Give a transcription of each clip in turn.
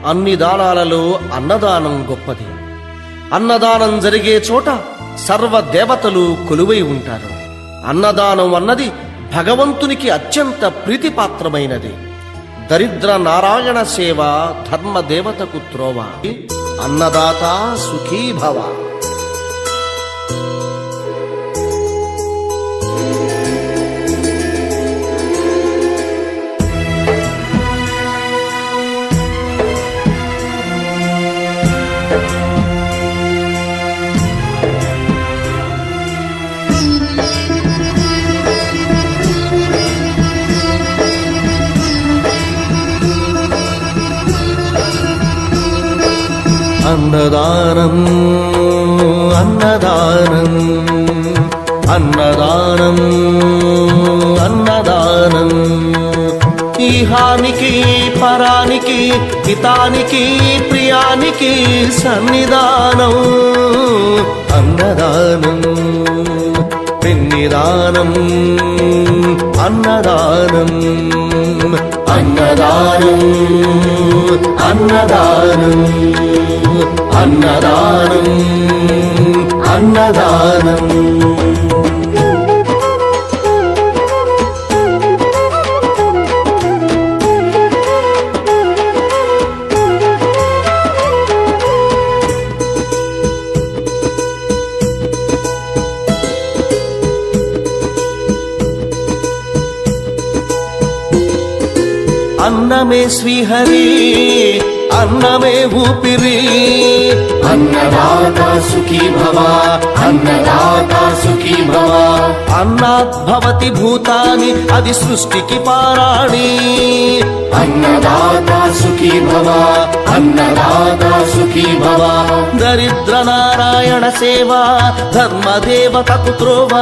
అన్ని దానాలలో అన్నదానం గొప్పది. అన్నదానం జరిగే చోట సర్వ దేవతలు కొలువై ఉంటారు. అన్నదానం అన్నది భగవంతునికి అత్యంత ప్రీతిపాత్రమైనది. దరిద్ర నారాయణ సేవ ధర్మదేవతకు త్రోవ. అన్నదాత సుఖీ భవ. అన్నదానం అన్నదానం అన్నదానం అన్నదానం ఈహానికి పరానికి హితానికి ప్రియానికి సన్నిధానం. అన్నదానం పిన్నిదానం అన్నదానం అన్నదానం అన్నదానం అన్నదానం అన్నదానం. అన్నమే శ్రీహరి అన్నమే ఊపిరి. అన్నదాత సుఖీ భవ అన్నదాత సుఖీ భవ. అన్నాద్భవతి భూతాని అది సృష్టికి పారాణి. అన్నదాత సుఖీ భవ అన్నదాత సుఖీ భవ. దరిద్ర నారాయణ సేవ ధర్మదేవతకు త్రోవ.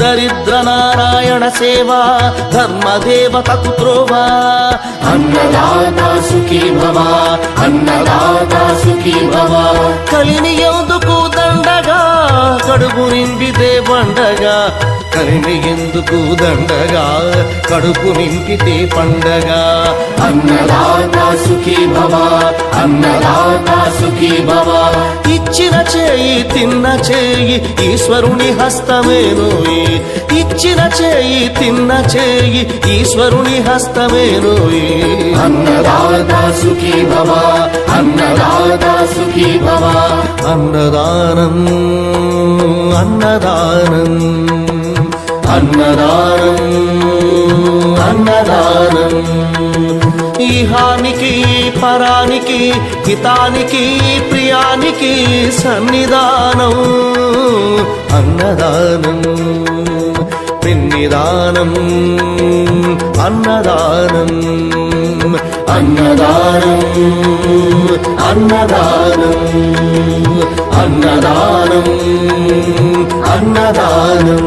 దరిద్ర నారాయణ సేవ ధర్మదేవతకు త్రోవ. అన్నదాత సుఖీ భవ అన్నదాత సుఖీ భవ. కలిని ఎందుకు దండగా కడుపు నింపితే పండగా. కలిని ఎందుకు దండగా కడుపు నింపితే పండగ. అన్నదాత సుఖీ భవ అన్నదాత సుఖీ భవ. ఇచ్చిన చేయి తిన్న చేయి ఈశ్వరుని హస్తమేనోయి. ఇచ్చిన చేయి తిన్న చేయి ఈశ్వరుని హస్తమేనోయి. అన్నదాత సుఖీ భవ అన్నదాత సుఖీ భవ. అన్నదానం అన్నదానం అన్నదానం అన్నదానం ఈహానికి పరానికి హితానికి ప్రియానికి సన్నిధానం. అన్నదానం పిన్నిదానం అన్నదానం అన్నదానం అన్నదానం అన్నదానం అన్నదానం.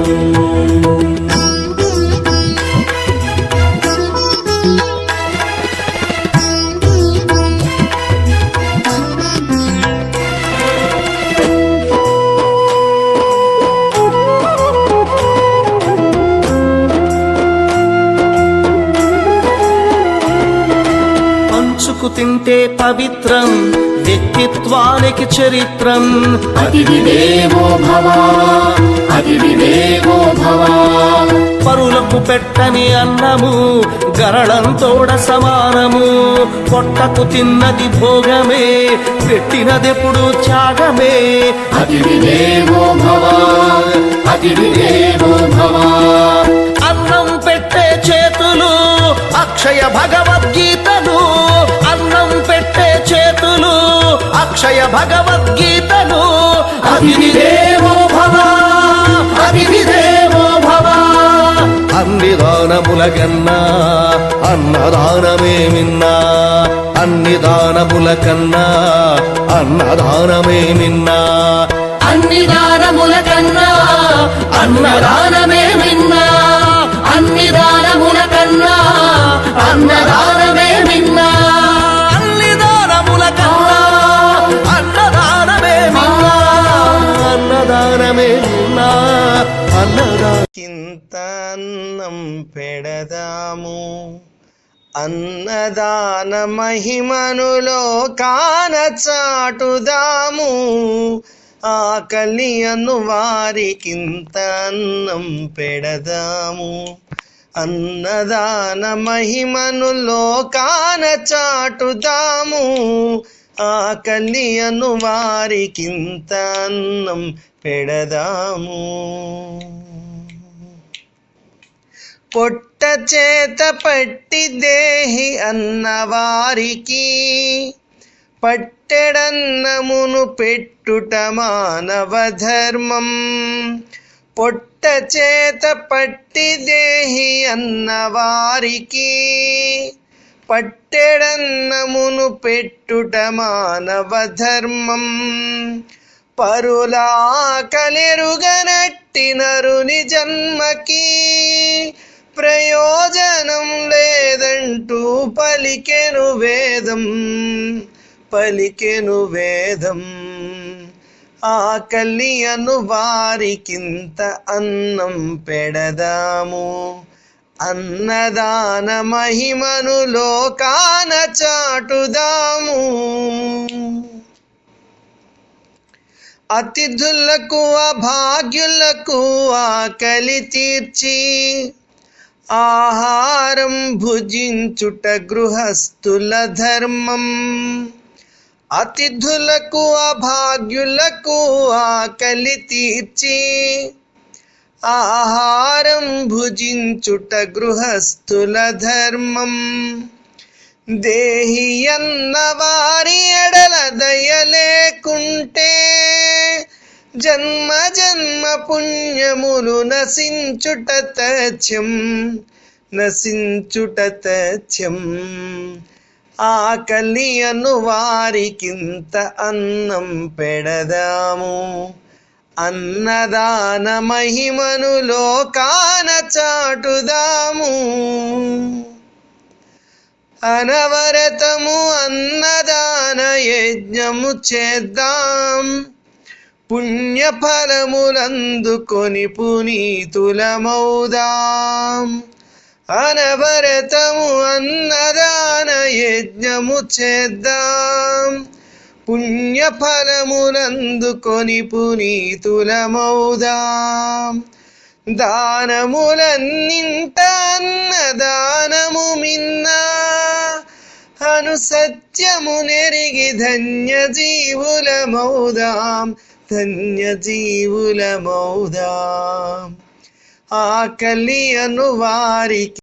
తింటే పవిత్రం వ్యక్తిత్వానికి చరిత్రం. అతిథి దేవో భవ అతిథి దేవో భవ. పరులకు పెట్టని అన్నము గరళంతోడ సమానము. పొట్టకు తిన్నది భోగమే పెట్టినదెప్పుడు త్యాగమే. అతిథి దేవో భవ అతిథి దేవో భవ. అన్నం పెట్టే చేతులు అక్షయ భగవద్గీతలు. అన్నం పెట్టే చేతులు అక్షయ భగవద్గీతలు. అతిథి దేవో భవ అతిథి దేవో భవ. అన్ని దానముల కన్నా అన్నదానమే మిన్నా. అన్ని దానముల కన్నా అన్నదానమే మిన్నా. అన్ని దానముల కన్నా అన్నదానమే మిన్నా. అన్ని దానముల కన్నా అన్నదానమే మిన్నా. అన్ని దానముల కన్నా అన్నదానమే మిన్నా. అన్నదానమే మిన్నా. ఇంత అన్నం పెడదాము అన్నదానం అన్నదాన మహిమను లోకాన చాటుదాము ఆకలి అను వారికింత అన్నం పెడదాము అన్నదాన మహిమను లోకాన చాటుదాము ఆకలి అను వారికింత అన్నం పెడదాము పొట్ట చేత పట్టి దేహి అన్నవారికి పట్టెడన్నమును పెట్టుట మానవ ధర్మం పొట్ట చేత పట్టి దేహి అన్నవారికి పట్టెడన్నమును పెట్టుట మానవ ధర్మం పరులా కలిరుగనట్టి నరుని జన్మకి ప్రయోజనం లేదంటూ పలికెను వేదం ఆకలి అను వారికింత అన్నం పెడదాము అన్నదాన మహిమను లోకాన చాటుదాము అతిథులకు అభాగ్యులకు ఆకలి తీర్చి ఆహారం భుజించుట గృహస్థుల ధర్మం అతిథులకు అభాగ్యులకు ఆకలి తీర్చి ఆహారం భుజించుట గృహస్థుల ధర్మం దేహి అన్న వారి ఎడల దయ లేకుంటే జన్మ జన్మ పుణ్యములు నశించుట తథ్యం ఆకలి అను వారికింత అన్నం పెడదాము అన్నదాన మహిమను లోకాన చాటుదాము అనవరతము అన్నదాన యజ్ఞము చేద్దాం పుణ్యఫలములందుకొని పునీతులమౌదాం అనవరతము అన్నదాన యజ్ఞము చేద్దాం పుణ్యఫలములందుకొని పునీతులమౌదాం దానములన్నింట అన్నదానము మిన్నా అను సత్యము నెరిగి ధన్య జీవులమౌదాం ఆకలి అను వారికి